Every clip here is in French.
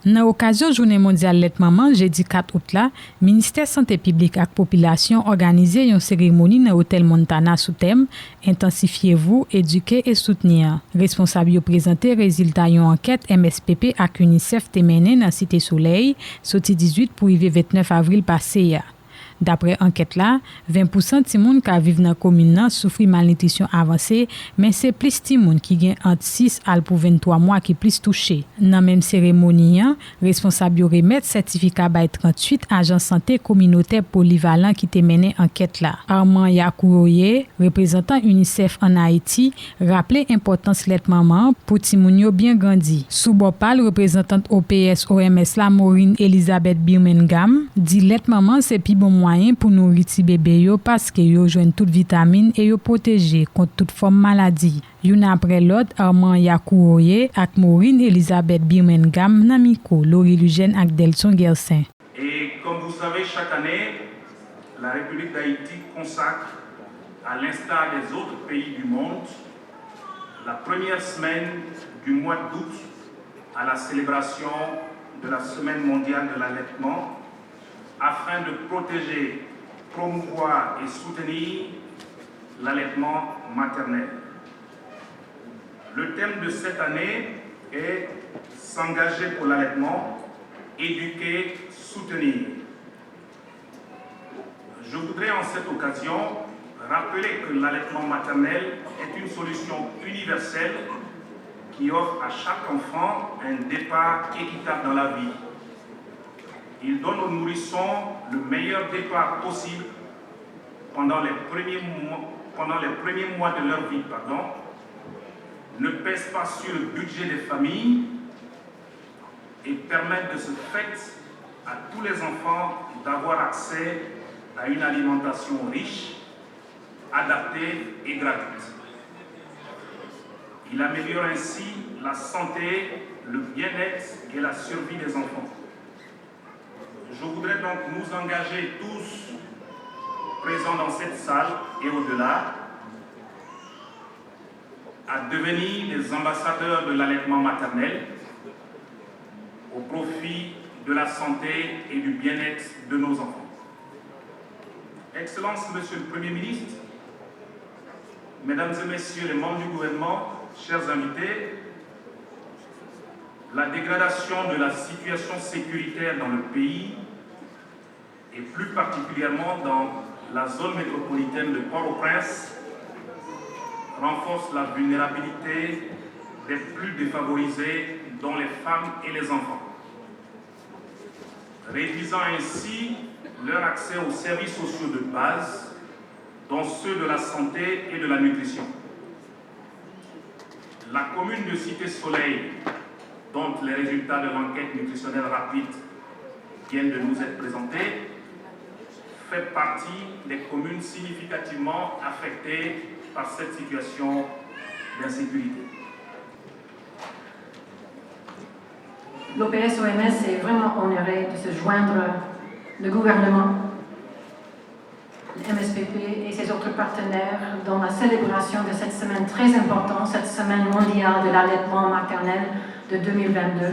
Dans l'occasion Journée mondiale Let Maman, jeudi 4 août là, ministère santé publique et population organisé une cérémonie dans hôtel Montana sous thème Intensifiez-vous, éduquer et soutenir. Responsable yo présenté résultat yon enquête MSPP ak UNICEF te mené dans Cité Soleil, sorti 18 pour arriver 29 avril passé. D'après enquête là, 20% ti moun ka viv dans commune nan souffri malnutrition avancée, mais c'est plus ti moun qui gen entre 6 al pour 23 mois qui plus touché. Dans même cérémonie, responsable yo remet certificat bay 38 agents santé communautaire polyvalent qui te mené enquête là. Armand Yakouroye, représentant UNICEF en Haïti, rappelé importance Let Maman pour ti moun yo bien grandi. Soubopal, représentante OPS OMS la Maureen Elizabeth Birmingham, dit Let Maman c'est pi bon moyen pour nourrir ti bébé yo parce que yo joine toute vitamine et yo protégé contre toute forme maladie. Yon après l'autre, Armand Yakouroye ak Maureen Elizabeth Birmingham nan micro Laurie Lugène ak Delson Gersin. Et comme vous savez, chaque année, la République d'Haïti consacre, à l'instar des autres pays du monde, la première semaine du mois d'août à la célébration de la Semaine mondiale de l'allaitement, afin de protéger, promouvoir et soutenir l'allaitement maternel. Le thème de cette année est S'engager pour l'allaitement, éduquer, soutenir. Je voudrais en cette occasion rappeler que l'allaitement maternel est une solution universelle qui offre à chaque enfant un départ équitable dans la vie. Il donne aux nourrissons le meilleur départ possible pendant les premiers mois de leur vie, ne pèse pas sur le budget des familles et permet de ce fait à tous les enfants d'avoir accès à une alimentation riche, adaptée et gratuite. Il améliore ainsi la santé, le bien-être et la survie des enfants. Je voudrais donc nous engager tous présents dans cette salle et au-delà à devenir des ambassadeurs de l'allaitement maternel au profit de la santé et du bien-être de nos enfants. Excellences, Monsieur le Premier ministre, Mesdames et Messieurs les membres du gouvernement, chers invités, la dégradation de la situation sécuritaire dans le pays et plus particulièrement dans la zone métropolitaine de Port-au-Prince renforce la vulnérabilité des plus défavorisés, dont les femmes et les enfants, réduisant ainsi leur accès aux services sociaux de base, dont ceux de la santé et de la nutrition. La commune de Cité-Soleil, dont les résultats de l'enquête nutritionnelle rapide viennent de nous être présentés, fait partie des communes significativement affectées par cette situation d'insécurité. L'OPS-OMS est vraiment honoré de se joindre le gouvernement, le MSPP et ses autres partenaires dans la célébration de cette semaine très importante, cette semaine mondiale de l'allaitement maternel de 2022,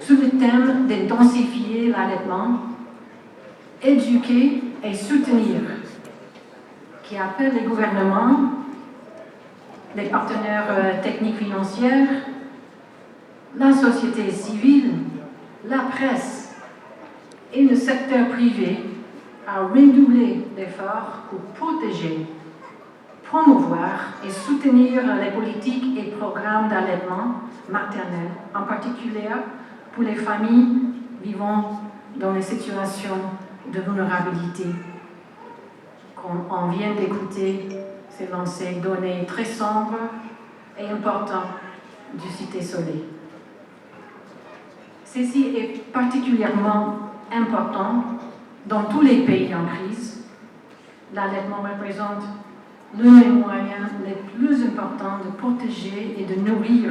sous le thème d'intensifier l'allaitement, éduquer et soutenir, qui appelle les gouvernements, les partenaires techniques financiers, la société civile, la presse et le secteur privé à redoubler d'efforts pour protéger, promouvoir et soutenir les politiques et programmes d'allaitement maternel, en particulier pour les familles vivant dans les situations de vulnérabilité. Comme on vient d'écouter, c'est dans ces données très sombres et importantes du Cité-Soleil. Ceci est particulièrement important dans tous les pays en crise. L'allaitement représente l'un des moyens les plus importants de protéger et de nourrir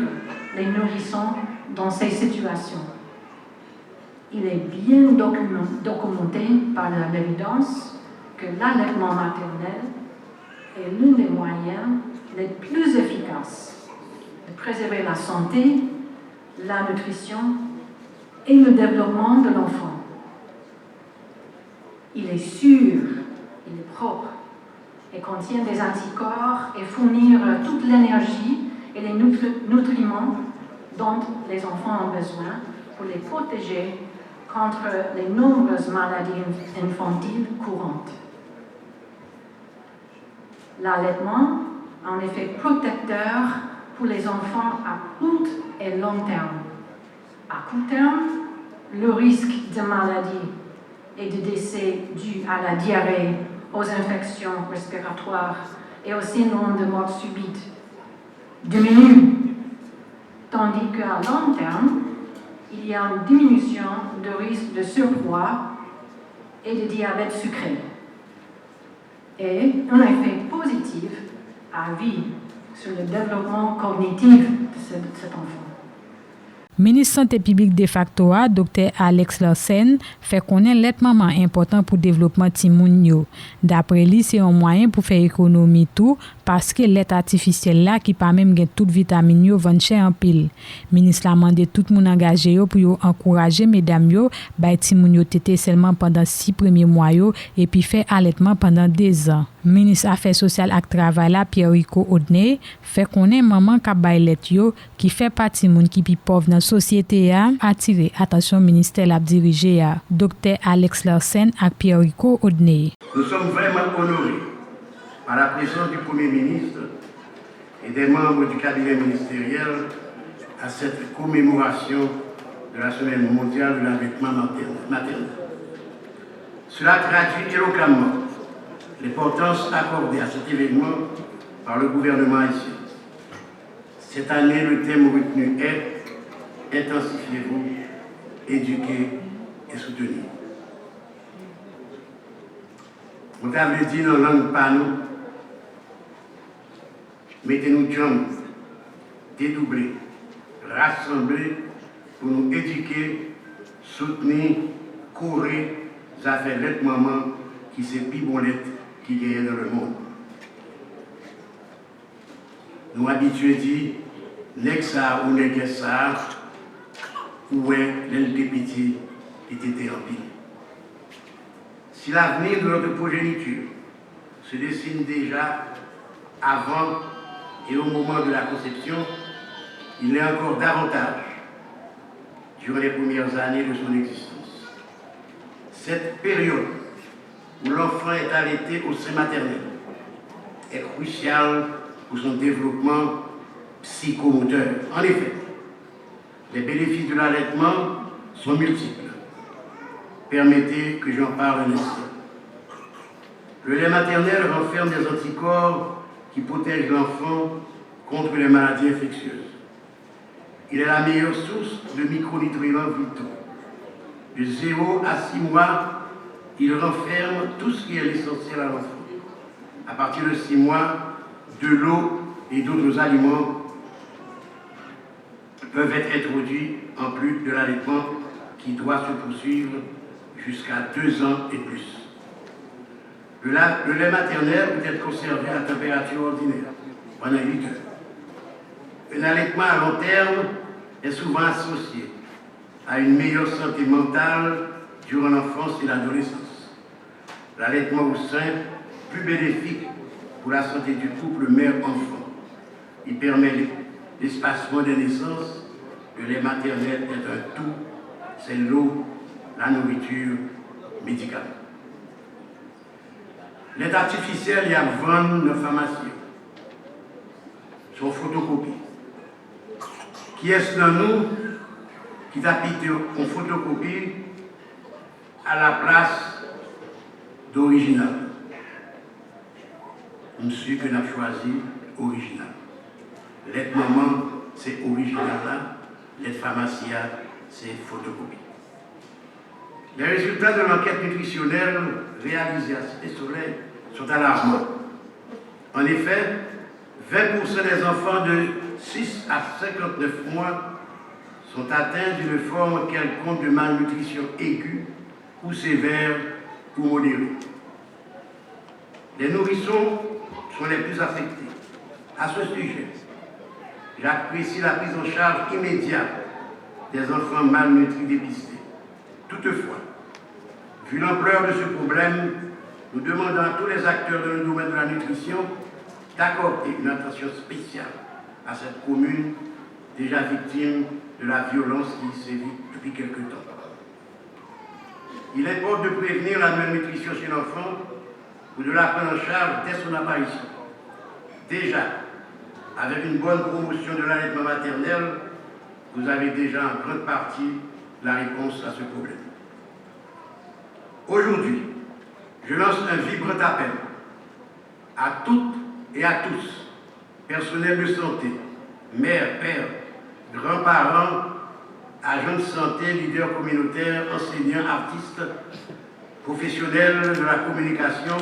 les nourrissons dans ces situations. Il est bien documenté par l'évidence que l'allaitement maternel est l'un des moyens les plus efficaces de préserver la santé, la nutrition et le développement de l'enfant. Il est sûr, il est propre et contient des anticorps et fournir toute l'énergie et les nutriments dont les enfants ont besoin pour les protéger contre les nombreuses maladies infantiles courantes. L'allaitement a un effet protecteur pour les enfants à court et long terme. À court terme, le risque de maladie et de décès dû à la diarrhée, aux infections respiratoires et au syndrome de mort subite diminue, tandis qu'à long terme, il y a une diminution de risque de surpoids et de diabète sucré, et un effet positif à vie sur le développement cognitif de cet enfant. Ministre Santé publique de facto, Dr. Alex Larsen, fait connaître l'allaitement important pour le développement timoun yo. D'après lui, c'est un moyen pour faire économie tout parce que lait artificiel là qui pas même gen toute vitamine yo vend cher en pile. Ministre l'a demandé tout moun engagé yo pour yo encourager mesdames yo bay timoun yo tété seulement pendant 6 premiers mois yo et puis faire allaitement pendant 2 ans. Ministre Affaires sociales et travail là Pierre Rico Odney fait connaître maman ka bay lait yo qui fait partie moun qui pi pauvre dans société a attiré attention ministère l'a dirigé à Dr. Alex Larsen et Pierre Rico Odney. Nous sommes vraiment honorés par la présence du Premier ministre et des membres du cabinet ministériel à cette commémoration de la Semaine mondiale de l'allaitement maternel. Cela traduit éloquemment l'importance accordée à cet événement par le gouvernement haïtien. Cette année, le thème retenu est « Intensifiez-vous, éduquez et soutenez ». On avait dit dans la langue pas nous, mettez-nous jambes, dédoubler, rassembler pour nous éduquer, soutenir, courir, ça fait l'être maman qui s'est plus bon l'être qui gagne dans le monde. Nous habitués dit, n'est-ce ça ou n'est-ce ça, où est l'aile des petits qui était en pile. Si l'avenir de notre progéniture se dessine déjà avant et au moment de la conception, il l'est encore davantage durant les premières années de son existence. Cette période où l'enfant est allaité au sein maternel est cruciale pour son développement psychomoteur. En effet, les bénéfices de l'allaitement sont multiples. Permettez que j'en parle un instant. Le lait maternel renferme des anticorps qui protègent l'enfant contre les maladies infectieuses. Il est la meilleure source de micronutriments vitaux. De 0 à 6 mois, il renferme tout ce qui est essentiel à l'enfant. À partir de 6 mois, de l'eau et d'autres aliments peuvent être introduits en plus de l'allaitement qui doit se poursuivre jusqu'à 2 ans et plus. Le lait maternel peut être conservé à température ordinaire pendant 8 heures. Un allaitement à long terme est souvent associé à une meilleure santé mentale durant l'enfance et l'adolescence. L'allaitement au sein, plus bénéfique pour la santé du couple mère-enfant. Il permet l'espacement des naissances. Le lait maternel est un tout, c'est l'eau, la nourriture, médicaments. Lait artificiel, il y a 20 de pharmacie. Son photocopie. Qui est-ce dans nous qui t'applique en photocopie à la place d'original? Monsieur que n'a choisi original. Lait maman, c'est original là. Lait pharmacia, c'est photocopie. Les résultats de l'enquête nutritionnelle réalisée à Cité Soleil sont alarmants. En effet, 20% des enfants de 6 à 59 mois sont atteints d'une forme quelconque de malnutrition aiguë ou sévère ou modérée. Les nourrissons sont les plus affectés. À ce sujet, j'apprécie la prise en charge immédiate des enfants malnutris dépistés. Toutefois, vu l'ampleur de ce problème, nous demandons à tous les acteurs de le domaine de la nutrition d'accorder une attention spéciale à cette commune déjà victime de la violence qui sévit depuis quelque temps. Il importe de prévenir la malnutrition chez l'enfant ou de la prendre en charge dès son apparition. Déjà, avec une bonne promotion de l'allaitement maternel, vous avez déjà en grande partie la réponse à ce problème. Aujourd'hui, je lance un vibrant appel à toutes et à tous, personnel de santé, mères, pères, grands-parents, agents de santé, leaders communautaires, enseignants, artistes, professionnels de la communication,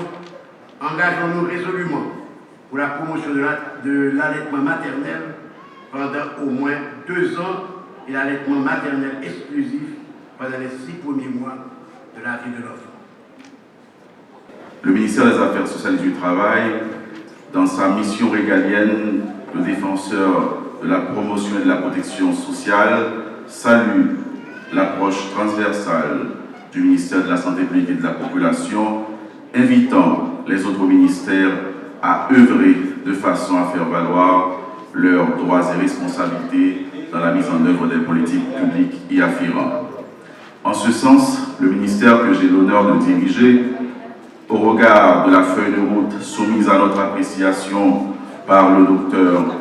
engageons-nous résolument pour la promotion de l'allaitement maternel pendant au moins 2 ans et l'allaitement maternel exclusif pendant les 6 premiers mois de la vie de l'enfant. Le ministère des Affaires sociales et du Travail, dans sa mission régalienne de défenseur de la promotion et de la protection sociale, salue l'approche transversale du ministère de la Santé publique et de la Population, invitant les autres ministères à œuvrer de façon à faire valoir leurs droits et responsabilités dans la mise en œuvre des politiques publiques y afférentes. En ce sens, le ministère que j'ai l'honneur de diriger, au regard de la feuille de route soumise à notre appréciation par le docteur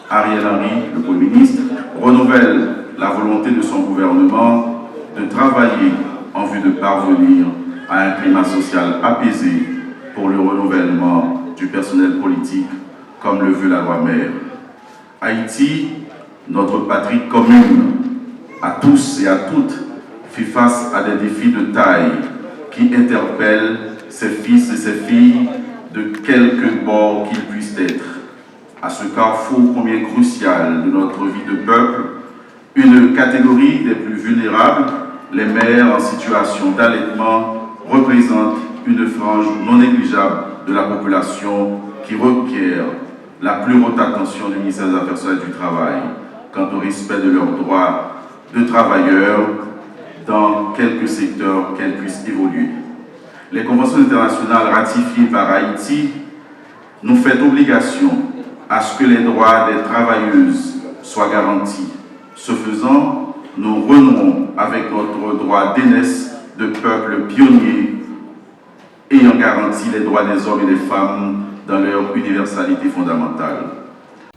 Ariel Henry, le Premier ministre, renouvelle la volonté de son gouvernement de travailler en vue de parvenir à un climat social apaisé pour le renouvellement du personnel politique, comme le veut la loi mère. Haïti, notre patrie commune, à tous et à toutes, fait face à des défis de taille qui interpellent ses fils et ses filles de quelque bord qu'ils puissent être. À ce carrefour combien crucial de notre vie de peuple, une catégorie des plus vulnérables, les mères en situation d'allaitement, représente une frange non négligeable de la population qui requiert la plus haute attention du ministère des Affaires sociales et du Travail quant au respect de leurs droits de travailleurs dans quelques secteurs qu'elles puissent évoluer. Les conventions internationales ratifiées par Haïti nous font obligation à ce que les droits des travailleuses soient garantis. Ce faisant, nous renouons avec notre droit d'aînesse de peuple pionnier ayant garanti les droits des hommes et des femmes dans leur universalité fondamentale.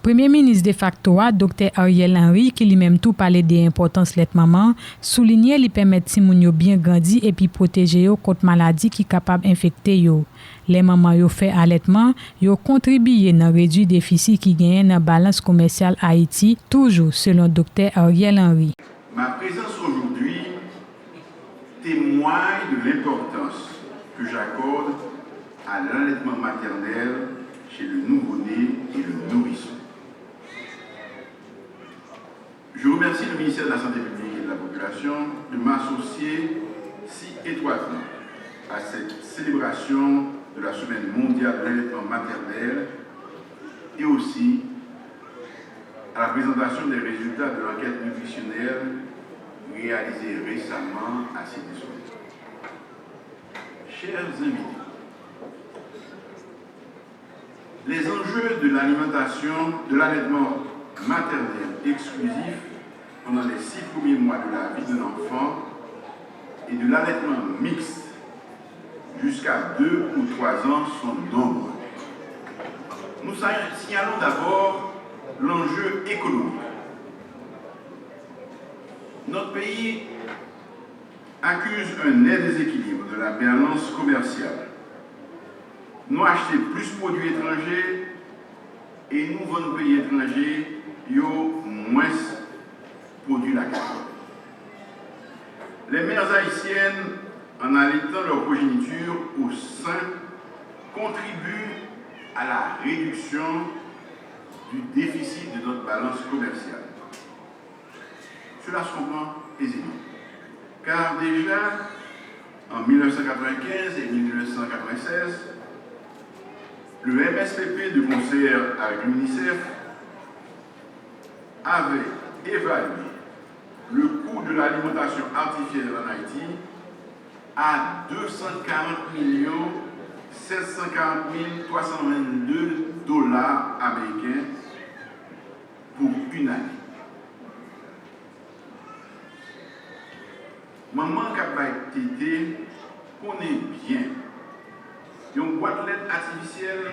Premier ministre de facto, Dr. Ariel Henry, qui lui-même tout parlait de l'importance de maman, soulignait qu'il permet si moun yo bien grandi et puis protéger yo contre maladie qui capable infecter yo. Les mamans yo fait allaitement, yo contribué dans réduire déficit qui gagne dans balance commerciale Haïti, toujours selon Dr. Ariel Henry. Ma présence aujourd'hui témoigne de l'importance que j'accorde à l'allaitement maternel chez le nouveau-né et le nourrisson. Je remercie le ministère de la Santé publique et de la Population de m'associer si étroitement à cette célébration de la Semaine mondiale de l'allaitement maternel et aussi à la présentation des résultats de l'enquête nutritionnelle réalisée récemment à Cité-Soleil. Chers invités, les enjeux de l'alimentation, de l'allaitement maternel exclusif pendant les 6 premiers mois de la vie de l'enfant et de l'allaitement mixte jusqu'à 2 ou 3 ans sont nombreux. Nous signalons d'abord l'enjeu économique. Notre pays accuse un net déséquilibre de la balance commerciale. Nous achetons plus de produits étrangers et nous vendons pays étrangers moins produits locaux. Les mères haïtiennes, en allaitant leur progéniture au sein, contribuent à la réduction du déficit de notre balance commerciale. Cela se comprend aisément, car déjà en 1995 et 1996, le MSPP, de concert avec l'UNICEF, avait évalué le coût de l'alimentation artificielle en Haïti à 240 740 322 dollars américains pour une année. Maman qui tété connaît bien. Une boîte de lait artificielle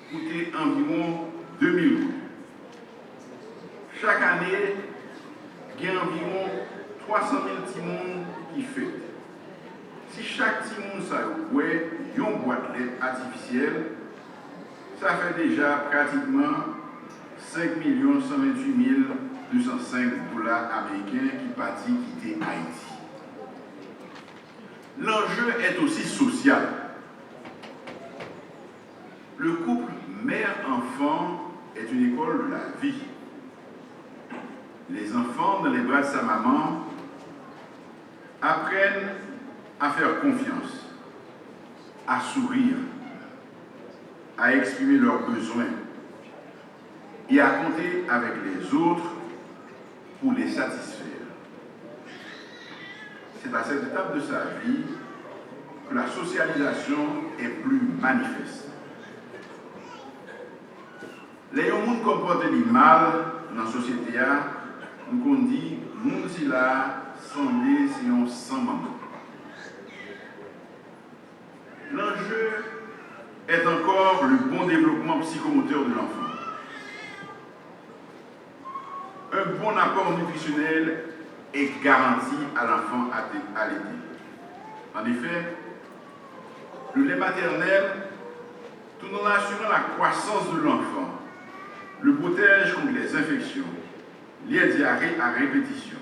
coûtait environ 2000 €. Chaque année, il y a environ 300 000 timons qui fait. Si chaque timon ça ouais, une boîte de lait artificielle, ça fait déjà pratiquement 5 128 205 dollars américains qui partent quitter Haïti. L'enjeu est aussi social. Le couple mère-enfant est une école de la vie. Les enfants, dans les bras de sa maman, apprennent à faire confiance, à sourire, à exprimer leurs besoins et à compter avec les autres pour les satisfaire. C'est à cette étape de sa vie que la socialisation est plus manifeste. Les gens qui comportent mal dans la société, nous dit que les gens semblent sinon sans maman. L'enjeu est encore le bon développement psychomoteur de l'enfant. Un bon apport nutritionnel est garanti à l'enfant allaité. En effet, le lait maternel, tout en assurant la croissance de l'enfant, le protège contre les infections, les diarrhées à répétition.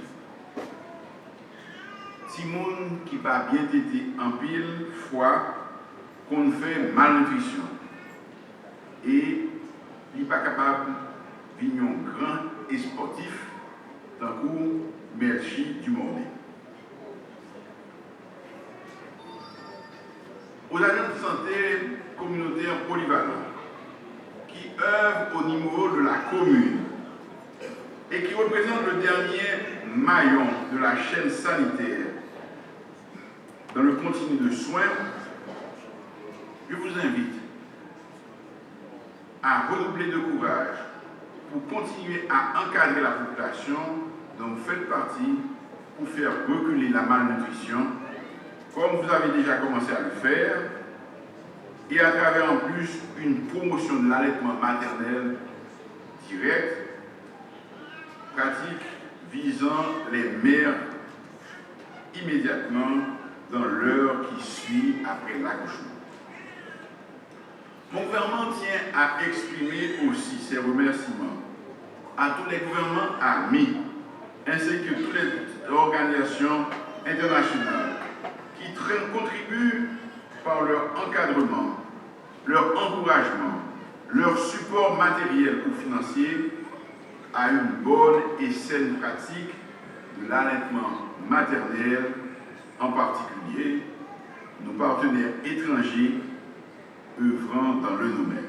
Timon qui va bien téter en pile fois qu'on fait malnutrition et il n'est pas capable de venir grand et sportif d'un coup Melchi du monde. Aux agents de santé communautaires polyvalents qui œuvrent au niveau de la commune et qui représentent le dernier maillon de la chaîne sanitaire dans le continu de soins, je vous invite à redoubler de courage pour continuer à encadrer la population dont vous faites partie pour faire reculer la malnutrition, comme vous avez déjà commencé à le faire, et à travers en plus une promotion de l'allaitement maternel direct, pratique visant les mères immédiatement dans l'heure qui suit après l'accouchement. Mon gouvernement tient à exprimer aussi ses remerciements à tous les gouvernements amis, ainsi que toutes les organisations internationales qui contribuent par leur encadrement, leur encouragement, leur support matériel ou financier à une bonne et saine pratique de l'allaitement maternel, en particulier nos partenaires étrangers œuvrant dans le domaine.